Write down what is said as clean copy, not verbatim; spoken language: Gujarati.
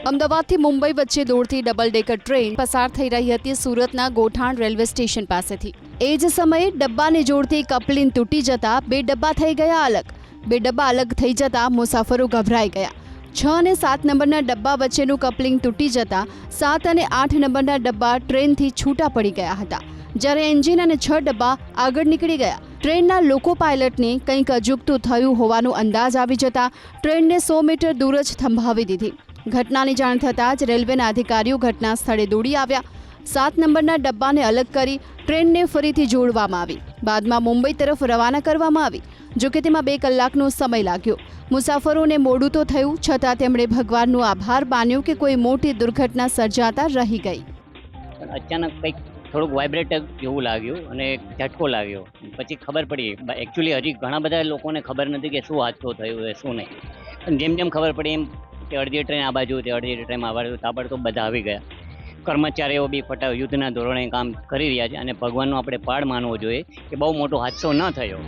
અમદાવાદથી મુંબઈ વચ્ચે દોડતી ડબલ ડેકર ટ્રેન પસાર થઈ રહી હતી સુરતના ગોઠાણ રેલવે સ્ટેશન પાસેથી। એ જ સમયે ડબ્બાને જોડતી કપલિંગ તૂટી જતા બે ડબ્બા થઈ ગયા અલગ। બે ડબ્બા અલગ થઈ જતા મુસાફરો ગભરાઈ ગયા। 6 અને 7 નંબરના ડબ્બા વચ્ચેનું કપલિંગ તૂટી જતા 7 અને 8 નંબરના ડબ્બા ટ્રેનથી છૂટા પડી ગયા હતા, જ્યારે એન્જિન અને 6 ડબ્બા આગળ નીકળી ગયા। ટ્રેનના લોકો પાયલટને કંઈક અજુગતું થયું હોવાનો અંદાજ આવી જતા ટ્રેનને 100 મીટર દૂર જ થંભાવી દીધી। ઘટનાની જાણ થતાં જ રેલવેના અધિકારીઓ ઘટના સ્થળે દોડી આવ્યા। 7 નંબરના ડબ્બાને અલગ કરી ટ્રેનને ફરીથી જોડવામાં આવી, બાદમાં મુંબઈ તરફ રવાના કરવામાં આવી। જોકે તેમાં 2 કલાકનો સમય લાગ્યો। મુસાફરોને મોડું તો થયું, છતાં તેમણે ભગવાનનો આભાર માન્યો કે કોઈ મોટી દુર્ઘટના સર્જાતા રહી ગઈ। અચાનક કંઈક થોડુંક વાઇબ્રેટ જેવું લાગ્યું અને ઝટકો લાગ્યો, પછી ખબર પડી। એકચ્યુઅલી હજી ઘણા બધા લોકોને ખબર નથી કે શું હાદસો થયો છે શું નહીં। જેમ જેમ ખબર પડી એમ કે અડધી ટ્રેન આ બાજુ તે અડધી ટ્રેન આ બાજુ, તાબડતોબ બધા આવી ગયા। કર્મચારીઓ બી યુદ્ધના ધોરણે કામ કરી રહ્યા છે અને ભગવાનનો આપણે પાડ માનવો જોઈએ કે બહુ મોટો હાદસો ન થયો।